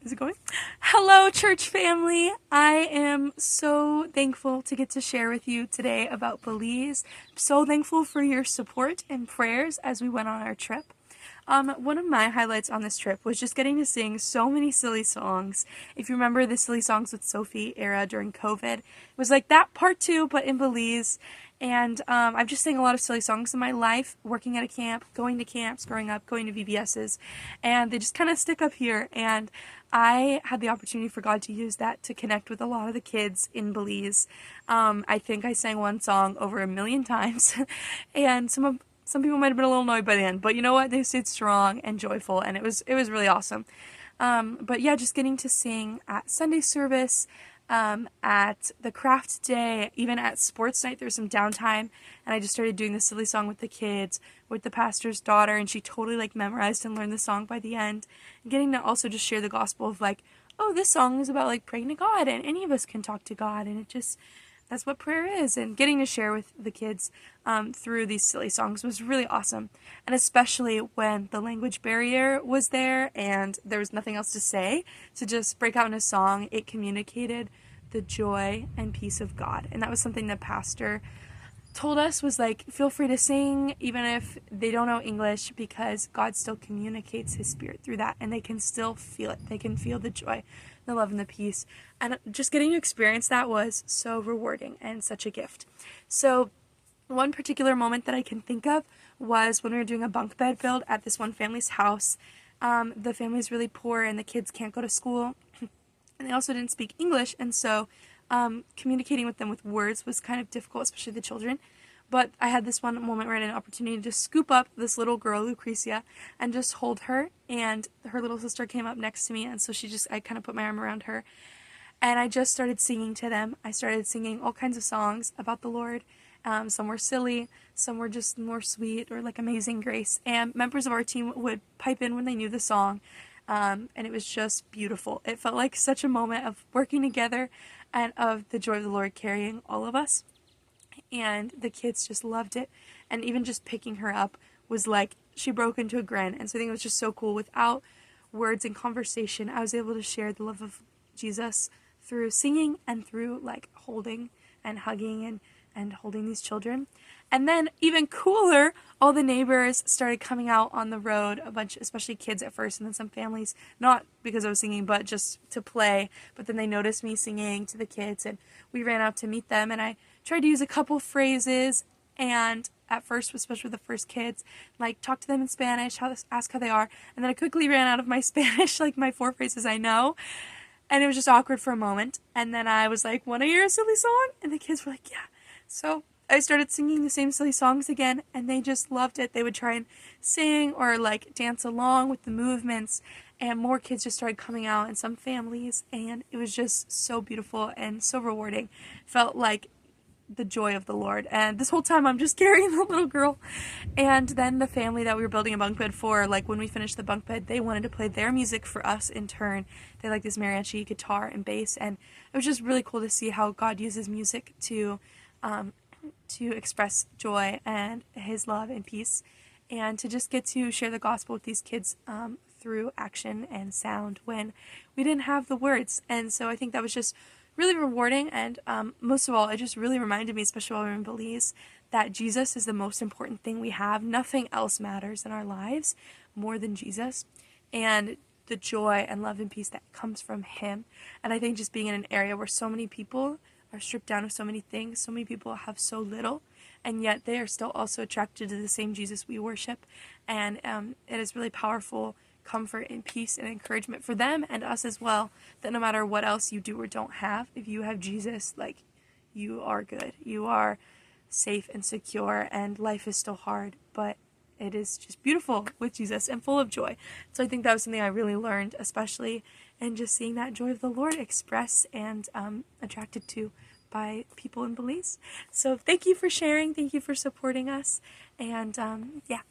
Is it going? Hello, church family. I am so thankful to get to share with you today about Belize. I'm so thankful for your support and prayers as we went on our trip. One of my highlights on this trip was just getting to sing so many silly songs. If you remember the Silly Songs with Sophie era during COVID, it was like that part 2, but in Belize. And I've just sang a lot of silly songs in my life, working at a camp, going to camps, growing up, going to VBSs, and they just kind of stick up here. And I had the opportunity for God to use that to connect with a lot of the kids in Belize. I think I sang one song over 1,000,000 times, and some people might have been a little annoyed by the end, but you know what? They stayed strong and joyful, and it was really awesome. But yeah, just getting to sing at Sunday service, at the craft day, even at sports night, there was some downtime, and I just started doing the silly song with the kids, with the pastor's daughter, and she totally memorized and learned the song by the end. And getting to also just share the gospel of oh, this song is about praying to God, and any of us can talk to God, and that's what prayer is. And getting to share with the kids through these silly songs was really awesome. And especially when the language barrier was there and there was nothing else to say, to just break out in a song, it communicated the joy and peace of God. And that was something the pastor told us, was feel free to sing even if they don't know English, because God still communicates his spirit through that, and they can still feel it. They can feel the joy, the love, and the peace. And just getting to experience that was so rewarding and such a gift. So one particular moment that I can think of was when we were doing a bunk bed build at this one family's house. The family's really poor and the kids can't go to school, and they also didn't speak English, and so communicating with them with words was kind of difficult, especially the children. But I had this one moment where I had an opportunity to scoop up this little girl, Lucretia, and just hold her, and her little sister came up next to me, and so I kind of put my arm around her, and I just started singing to them. I started singing all kinds of songs about the Lord. Some were silly, some were just more sweet, or Amazing Grace, and members of our team would pipe in when they knew the song, and it was just beautiful. It felt like such a moment of working together and of the joy of the Lord carrying all of us. And the kids just loved it. And even just picking her up was she broke into a grin. And so I think it was just so cool. Without words and conversation, I was able to share the love of Jesus through singing and through holding and hugging and holding these children. And then even cooler, all the neighbors started coming out on the road, a bunch, especially kids at first, and then some families, not because I was singing, but just to play. But then they noticed me singing to the kids, and we ran out to meet them, and I tried to use a couple phrases, and at first, especially with the first kids, talk to them in Spanish, ask how they are, and then I quickly ran out of my Spanish, my 4 phrases I know, and it was just awkward for a moment, and then I was like, wanna hear a silly song? And the kids were like, yeah. So I started singing the same silly songs again, and they just loved it. They would try and sing or dance along with the movements, and more kids just started coming out, and some families, and it was just so beautiful and so rewarding. Felt like the joy of the Lord. And this whole time I'm just carrying the little girl. And then the family that we were building a bunk bed for, when we finished the bunk bed, they wanted to play their music for us in turn. They like this mariachi guitar and bass, and it was just really cool to see how God uses music to express joy and his love and peace, and to just get to share the gospel with these kids through action and sound when we didn't have the words. And so I think that was just really rewarding, and most of all, it just really reminded me, especially while we were in Belize, that Jesus is the most important thing we have. Nothing else matters in our lives more than Jesus, and the joy and love and peace that comes from him. And I think just being in an area where so many people are stripped down of so many things, so many people have so little, and yet they are still also attracted to the same Jesus we worship, and it is really powerful comfort and peace and encouragement for them and us as well, that no matter what else you do or don't have, if you have Jesus, you are good, you are safe and secure, and life is still hard, but it is just beautiful with Jesus and full of joy. So I think that was something I really learned, especially in just seeing that joy of the Lord expressed and attracted to by people in Belize. So thank you for sharing, thank you for supporting us, and yeah.